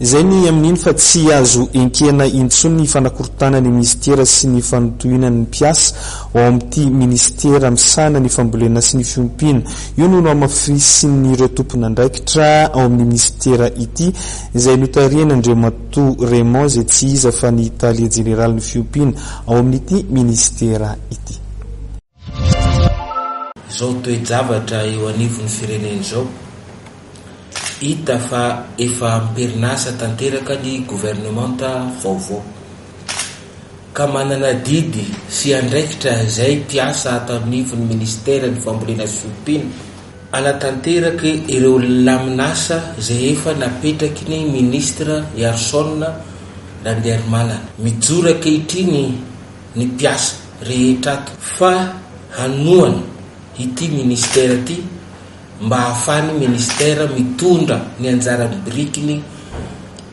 Izay ny amin'iny fa tsy azo enkena intsony ny fanakorotana ny ministera sy ny fanotoina ny mpiasa ao amin'ity ministera misana ny fambolena sy ny fiompiana. Io no amafisin'ireo tompon'andraikitra ao amin'ny ministera ity, izay notarian'Andriamatoa Raymond izay tsy iza fa ny Talia Jeneraly ny fiompiana ao amin'ity ministera ity. Zao toe-javatra eo anivon'ny firenena zao, hita fa efa amperinasa tanteraka ny gouvernementa vaovao ka manana didy sy andraikitra izay mpiasa ato anivon'ny ministera ny fambolena sy fiompiana anatanteraka ireo laminasa izay efa napetraky ny ministra Yarsona Nandriamanana. Mijoraka itriny ny mpiasa rehetra ato fa hanoana ity ministera ity mba hafany ministera mitondra ny anjarany birikiny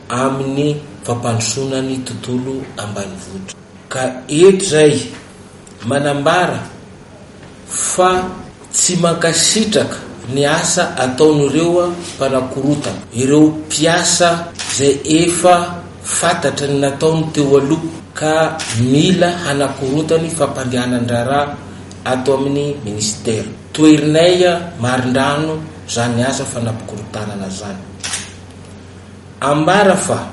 amin'ny fampandrosoana ny tontolo ambanivohitra. Ka eto zay manambara fa tsy mankasitraka ny asa ataon'ireo mpanakorotana, ireo mpiasa zay efa fantatra ny nataony teo aloha ka mila hanakorotany fampandehanan-draharaha ato amin'ny ministera. Toerinay marindrano zany asa fanapikorotanana zany. Ambara fa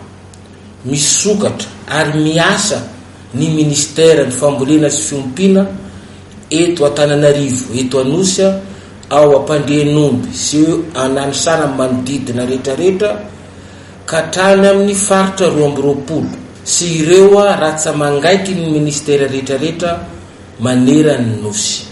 misokatra ary miasa ny ministera ny fambolena sy fiompiana eto Antananarivo, eto Anosy, ao Ampandrianomby sy Ananisana manodidina rehetrarehetra ka hatrany amin'ny faritra 20 sy ireo ratsa mangaiky ny ministera rehetrarehetra manerana ny Nosy.